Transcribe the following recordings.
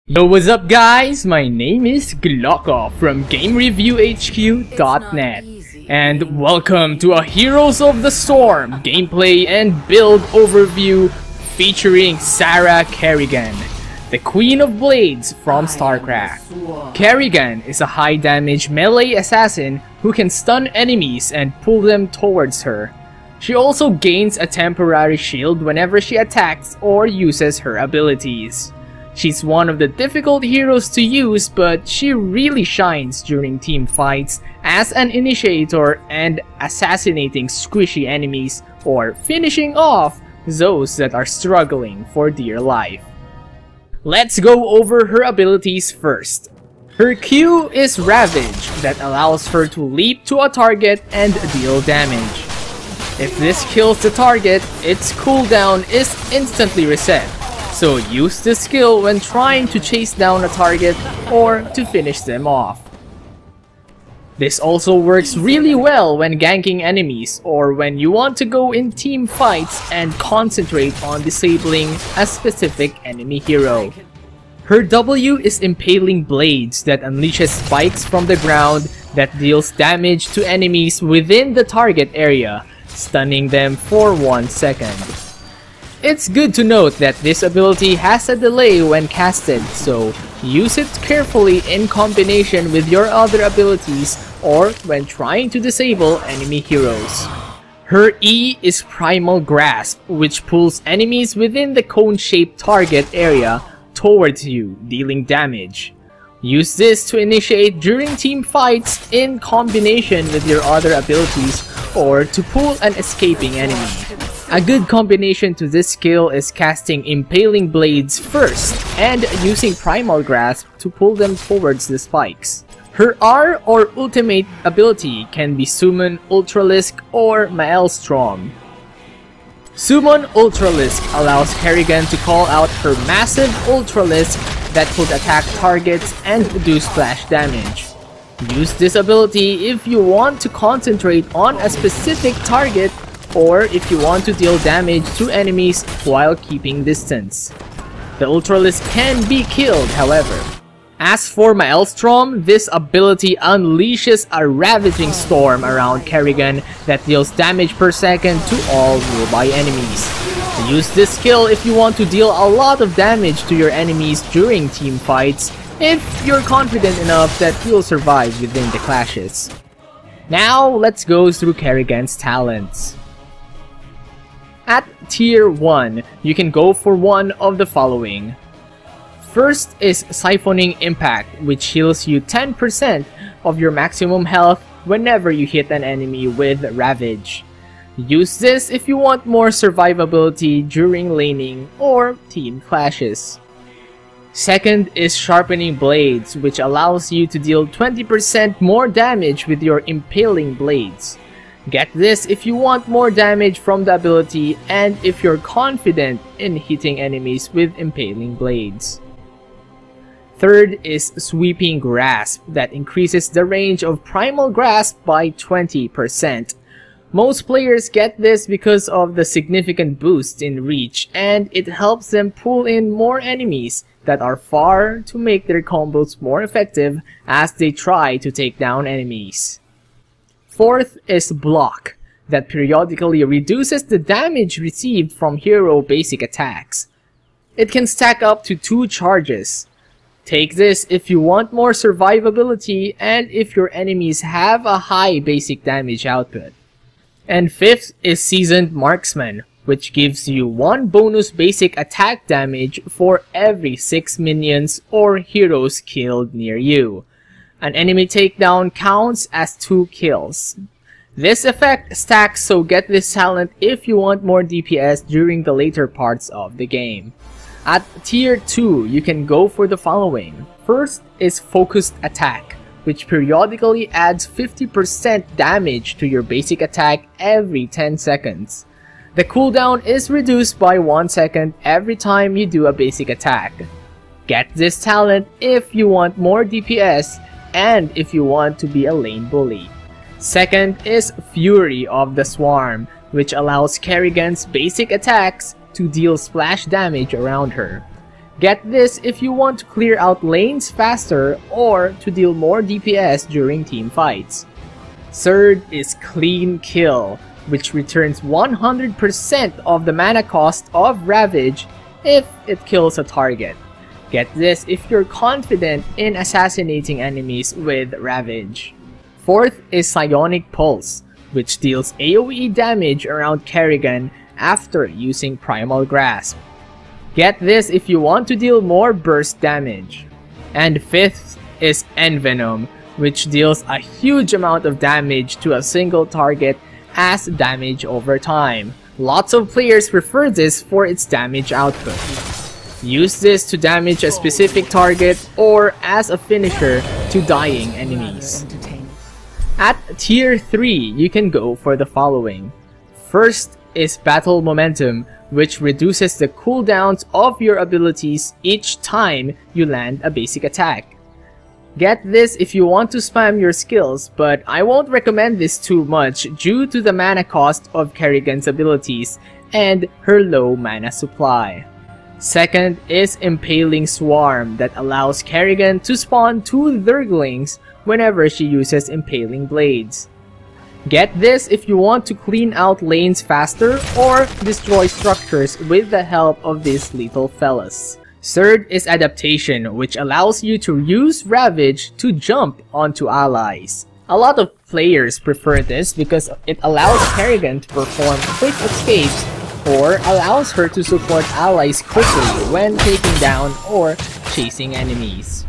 Yo, what's up guys? My name is Glocko from GameReviewHQ.net and welcome to a Heroes of the Storm gameplay and build overview featuring Sarah Kerrigan, the Queen of Blades from StarCraft. Kerrigan is a high damage melee assassin who can stun enemies and pull them towards her. She also gains a temporary shield whenever she attacks or uses her abilities. She's one of the difficult heroes to use, but she really shines during team fights as an initiator and assassinating squishy enemies or finishing off those that are struggling for dear life. Let's go over her abilities first. Her Q is Ravage that allows her to leap to a target and deal damage. If this kills the target, its cooldown is instantly reset. So use this skill when trying to chase down a target or to finish them off. This also works really well when ganking enemies or when you want to go in team fights and concentrate on disabling a specific enemy hero. Her W is Impaling Blades that unleashes spikes from the ground that deals damage to enemies within the target area, stunning them for 1 second. It's good to note that this ability has a delay when casted, so use it carefully in combination with your other abilities or when trying to disable enemy heroes. Her E is Primal Grasp, which pulls enemies within the cone-shaped target area towards you, dealing damage. Use this to initiate during team fights in combination with your other abilities or to pull an escaping enemy. A good combination to this skill is casting Impaling Blades first and using Primal Grasp to pull them towards the spikes. Her R or ultimate ability can be Summon Ultralisk or Maelstrom. Summon Ultralisk allows Kerrigan to call out her massive Ultralisk that could attack targets and do splash damage. Use this ability if you want to concentrate on a specific target or if you want to deal damage to enemies while keeping distance. The Ultralisk can be killed, however. As for Maelstrom, this ability unleashes a ravaging storm around Kerrigan that deals damage per second to all nearby enemies. Use this skill if you want to deal a lot of damage to your enemies during team fights, if you're confident enough that you'll survive within the clashes. Now, let's go through Kerrigan's talents. At Tier 1, you can go for one of the following. First is Siphoning Impact, which heals you 10% of your maximum health whenever you hit an enemy with Ravage. Use this if you want more survivability during laning or team clashes. Second is Sharpening Blades, which allows you to deal 20% more damage with your Impaling Blades. Get this if you want more damage from the ability and if you're confident in hitting enemies with Impaling Blades. Third is Sweeping Grasp that increases the range of Primal Grasp by 20%. Most players get this because of the significant boost in reach and it helps them pull in more enemies that are far to make their combos more effective as they try to take down enemies. Fourth is Block, that periodically reduces the damage received from hero basic attacks. It can stack up to 2 charges. Take this if you want more survivability and if your enemies have a high basic damage output. And fifth is Seasoned Marksman, which gives you 1 bonus basic attack damage for every 6 minions or heroes killed near you. An enemy takedown counts as 2 kills. This effect stacks, so get this talent if you want more DPS during the later parts of the game. At Tier 2, you can go for the following. First is Focused Attack, which periodically adds 50% damage to your basic attack every 10 seconds. The cooldown is reduced by 1 second every time you do a basic attack. Get this talent if you want more DPS and if you want to be a lane bully. Second is Fury of the Swarm, which allows Kerrigan's basic attacks to deal splash damage around her. Get this if you want to clear out lanes faster or to deal more DPS during team fights. Third is Clean Kill, which returns 100% of the mana cost of Ravage if it kills a target. Get this if you're confident in assassinating enemies with Ravage. Fourth is Psionic Pulse, which deals AoE damage around Kerrigan after using Primal Grasp. Get this if you want to deal more burst damage. And fifth is Envenom, which deals a huge amount of damage to a single target as damage over time. Lots of players prefer this for its damage output. Use this to damage a specific target or as a finisher to dying enemies. At tier 3, you can go for the following. First is Battle Momentum, which reduces the cooldowns of your abilities each time you land a basic attack. Get this if you want to spam your skills, but I won't recommend this too much due to the mana cost of Kerrigan's abilities and her low mana supply. Second is Impaling Swarm, that allows Kerrigan to spawn 2 Zerglings whenever she uses Impaling Blades. Get this if you want to clean out lanes faster or destroy structures with the help of these little fellas. Third is Adaptation, which allows you to use Ravage to jump onto allies. A lot of players prefer this because it allows Kerrigan to perform quick escapes or allows her to support allies quickly when taking down or chasing enemies.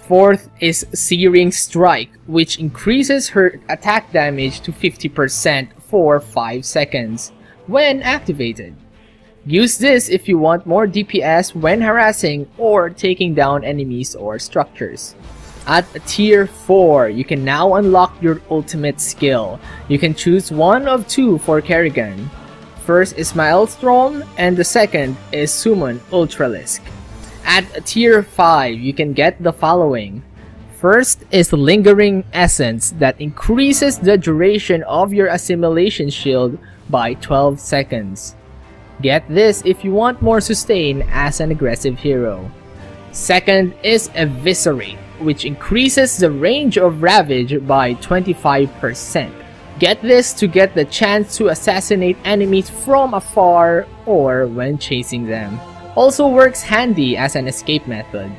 Fourth is Searing Strike, which increases her attack damage to 50% for 5 seconds when activated. Use this if you want more DPS when harassing or taking down enemies or structures. At tier 4, you can now unlock your ultimate skill. You can choose one of 2 for Kerrigan. First is Maelstrom and the second is Summon Ultralisk. At tier 5, you can get the following. First is Lingering Essence, that increases the duration of your Assimilation Shield by 12 seconds. Get this if you want more sustain as an aggressive hero. Second is Eviscerate, which increases the range of Ravage by 25%. Get this to get the chance to assassinate enemies from afar or when chasing them. Also works handy as an escape method.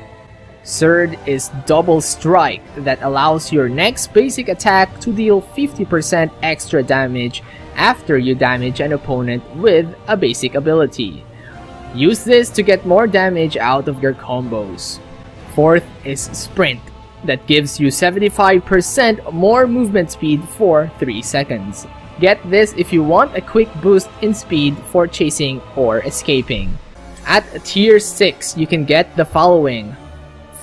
Third is Double Strike, that allows your next basic attack to deal 50% extra damage after you damage an opponent with a basic ability. Use this to get more damage out of your combos. Fourth is Sprint, that gives you 75% more movement speed for 3 seconds. Get this if you want a quick boost in speed for chasing or escaping. At tier 6, you can get the following.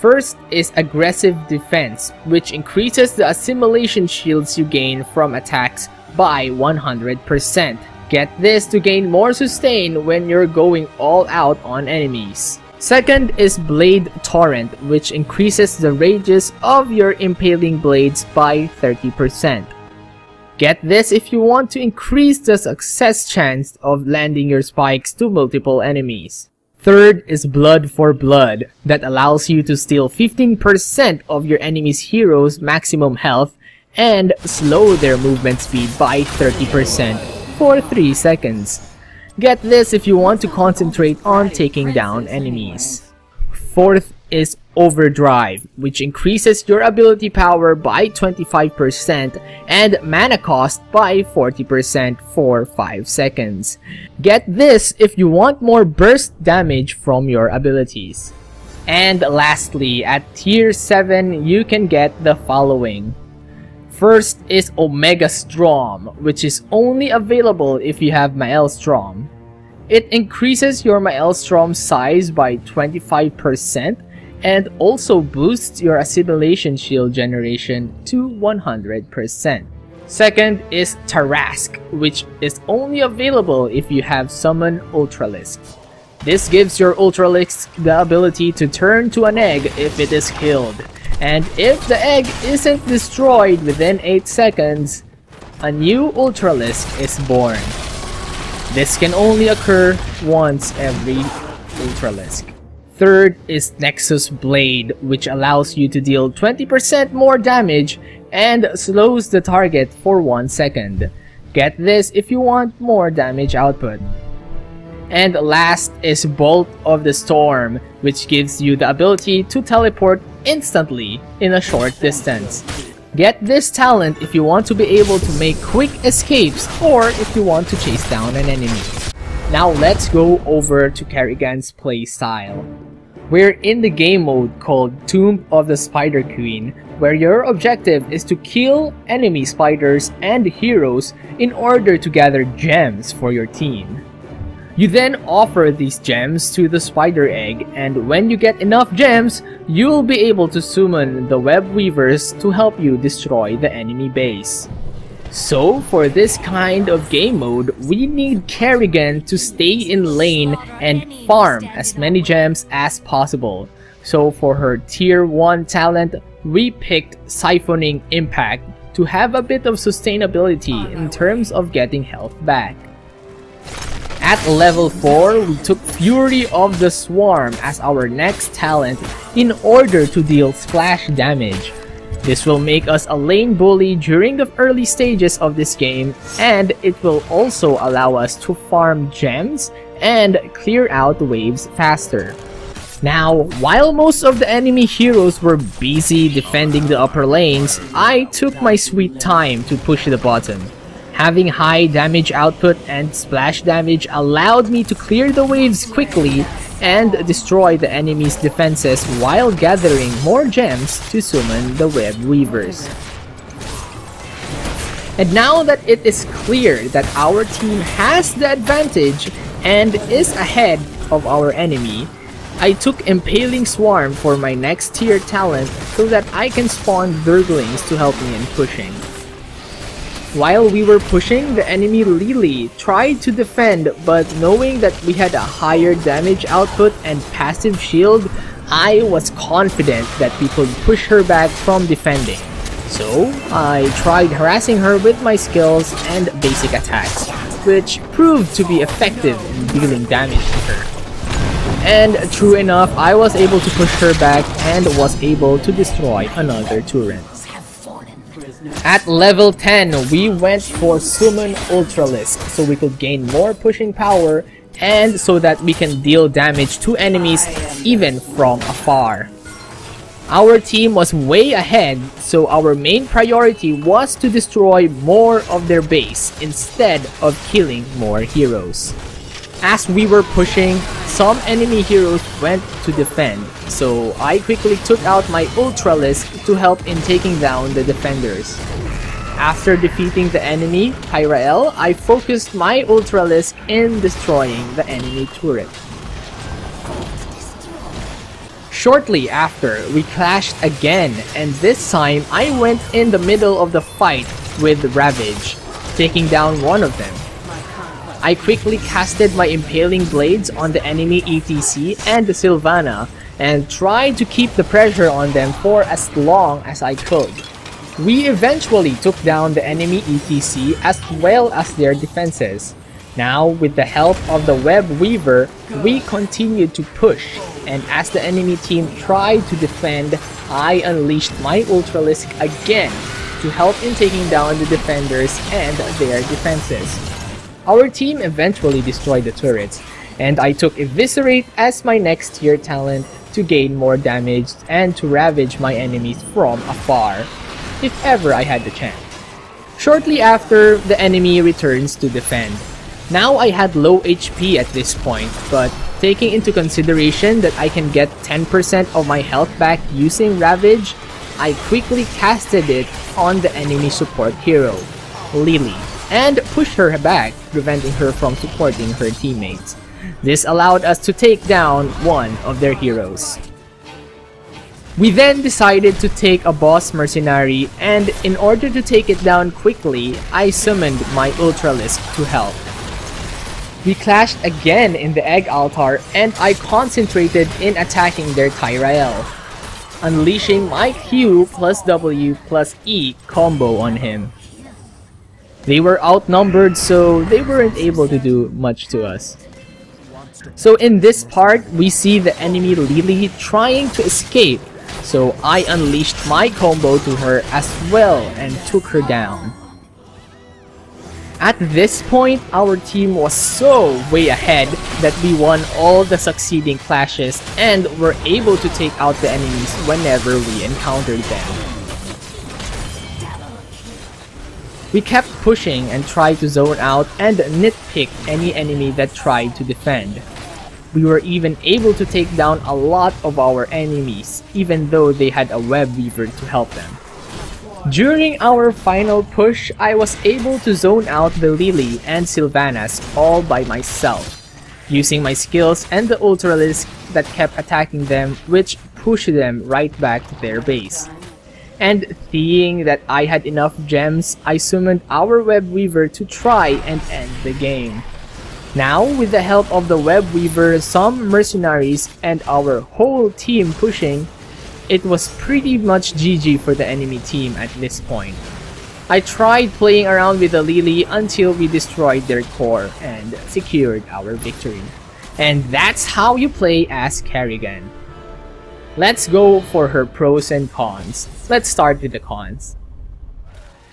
First is Aggressive Defense, which increases the assimilation shields you gain from attacks by 100%. Get this to gain more sustain when you're going all out on enemies. Second is Blade Torrent, which increases the ranges of your impaling blades by 30%. Get this if you want to increase the success chance of landing your spikes to multiple enemies. Third is Blood for Blood, that allows you to steal 15% of your enemy's hero's maximum health and slow their movement speed by 30% for 3 seconds. Get this if you want to concentrate on taking down enemies. Fourth is Overdrive, which increases your ability power by 25% and mana cost by 40% for 5 seconds. Get this if you want more burst damage from your abilities. And lastly, at tier 7, you can get the following. First is Omega Strom, which is only available if you have Maelstrom. It increases your Maelstrom size by 25% and also boosts your assimilation shield generation to 100%. Second is Tarask, which is only available if you have Summon Ultralisk. This gives your Ultralisk the ability to turn to an egg if it is killed, and if the egg isn't destroyed within 8 seconds, a new Ultralisk is born. This can only occur once every Ultralisk. Third is Nexus Blade, which allows you to deal 20% more damage and slows the target for 1 second. Get this if you want more damage output. And last is Bolt of the Storm, which gives you the ability to teleport instantly in a short distance. Get this talent if you want to be able to make quick escapes or if you want to chase down an enemy. Now let's go over to Kerrigan's playstyle. We're in the game mode called Tomb of the Spider Queen, where your objective is to kill enemy spiders and heroes in order to gather gems for your team. You then offer these gems to the spider egg, and when you get enough gems, you'll be able to summon the web weavers to help you destroy the enemy base. So for this kind of game mode, we need Kerrigan to stay in lane and farm as many gems as possible. So for her tier 1 talent, we picked Siphoning Impact to have a bit of sustainability in terms of getting health back. At level 4, we took Fury of the Swarm as our next talent in order to deal splash damage. This will make us a lane bully during the early stages of this game, and it will also allow us to farm gems and clear out waves faster. Now, while most of the enemy heroes were busy defending the upper lanes, I took my sweet time to push the bottom. Having high damage output and splash damage allowed me to clear the waves quickly and destroy the enemy's defenses while gathering more gems to summon the web weavers. And now that it is clear that our team has the advantage and is ahead of our enemy, I took Impaling Swarm for my next tier talent so that I can spawn Durglings to help me in pushing. While we were pushing, the enemy Lily tried to defend, but knowing that we had a higher damage output and passive shield, I was confident that we could push her back from defending. So I tried harassing her with my skills and basic attacks, which proved to be effective in dealing damage to her. And true enough, I was able to push her back and was able to destroy another turret. At level 10, we went for Summon Ultralisk so we could gain more pushing power and so that we can deal damage to enemies even from afar. Our team was way ahead, so our main priority was to destroy more of their base instead of killing more heroes. As we were pushing, some enemy heroes went to defend, so I quickly took out my Ultralisk to help in taking down the defenders. After defeating the enemy, Tyrael, I focused my Ultralisk in destroying the enemy turret. Shortly after, we clashed again, and this time I went in the middle of the fight with Ravage, taking down one of them. I quickly casted my Impaling Blades on the enemy ETC and the Sylvana and tried to keep the pressure on them for as long as I could. We eventually took down the enemy ETC as well as their defenses. Now, with the help of the Web Weaver, we continued to push, and as the enemy team tried to defend, I unleashed my Ultralisk again to help in taking down the defenders and their defenses. Our team eventually destroyed the turrets, and I took Eviscerate as my next tier talent to gain more damage and to ravage my enemies from afar, if ever I had the chance. Shortly after, the enemy returns to defend. Now I had low HP at this point, but taking into consideration that I can get 10% of my health back using Ravage, I quickly casted it on the enemy support hero, Lily, and pushed her back, preventing her from supporting her teammates. This allowed us to take down one of their heroes. We then decided to take a boss mercenary, and in order to take it down quickly, I summoned my Ultralisk to help. We clashed again in the Egg Altar, and I concentrated in attacking their Tyrael, unleashing my Q plus W plus E combo on him. They were outnumbered, so they weren't able to do much to us. So in this part, we see the enemy Lily trying to escape. So I unleashed my combo to her as well and took her down. At this point, our team was so way ahead that we won all the succeeding clashes and were able to take out the enemies whenever we encountered them. We kept pushing and tried to zone out and nitpick any enemy that tried to defend. We were even able to take down a lot of our enemies, even though they had a web weaver to help them. During our final push, I was able to zone out the Lily and Sylvanas all by myself, using my skills and the Ultralisk that kept attacking them, which pushed them right back to their base. And seeing that I had enough gems, I summoned our web weaver to try and end the game. Now, with the help of the web weaver, some mercenaries, and our whole team pushing, it was pretty much GG for the enemy team at this point. I tried playing around with the Lily until we destroyed their core and secured our victory. And that's how you play as Kerrigan. Let's go for her pros and cons. Let's start with the cons.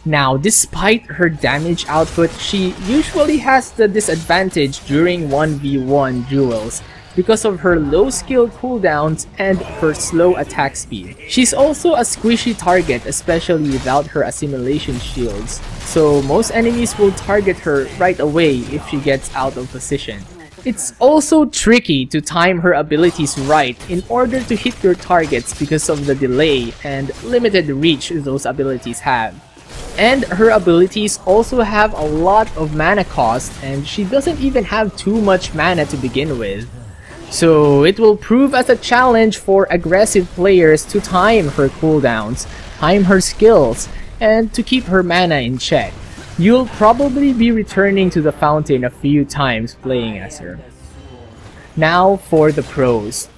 Now, despite her damage output, she usually has the disadvantage during 1v1 duels because of her low skill cooldowns and her slow attack speed. She's also a squishy target, especially without her assimilation shields, so most enemies will target her right away if she gets out of position. It's also tricky to time her abilities right in order to hit your targets because of the delay and limited reach those abilities have. And her abilities also have a lot of mana cost, and she doesn't even have too much mana to begin with. So it will prove as a challenge for aggressive players to time her cooldowns, time her skills, and to keep her mana in check. You'll probably be returning to the fountain a few times playing as her. Now for the pros.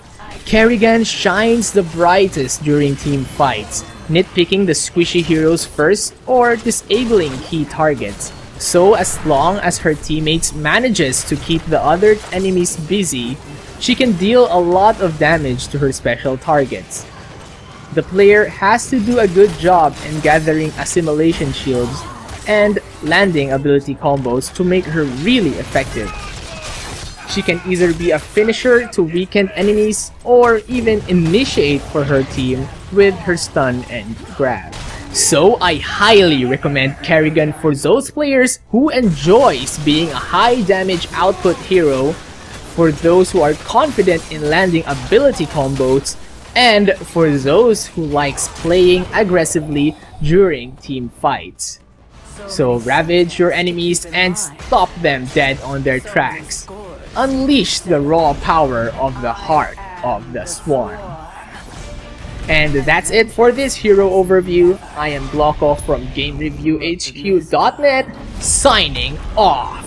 Kerrigan shines the brightest during team fights, nitpicking the squishy heroes first or disabling key targets. So as long as her teammates manages to keep the other enemies busy, she can deal a lot of damage to her special targets. The player has to do a good job in gathering assimilation shields and landing ability combos to make her really effective. She can either be a finisher to weaken enemies or even initiate for her team with her stun and grab. So I highly recommend Kerrigan for those players who enjoys being a high damage output hero, for those who are confident in landing ability combos, and for those who likes playing aggressively during team fights. So ravage your enemies and stop them dead on their tracks. Unleash the raw power of the heart of the swarm. And that's it for this hero overview. I am Glocko from GameReviewHQ.net, signing off.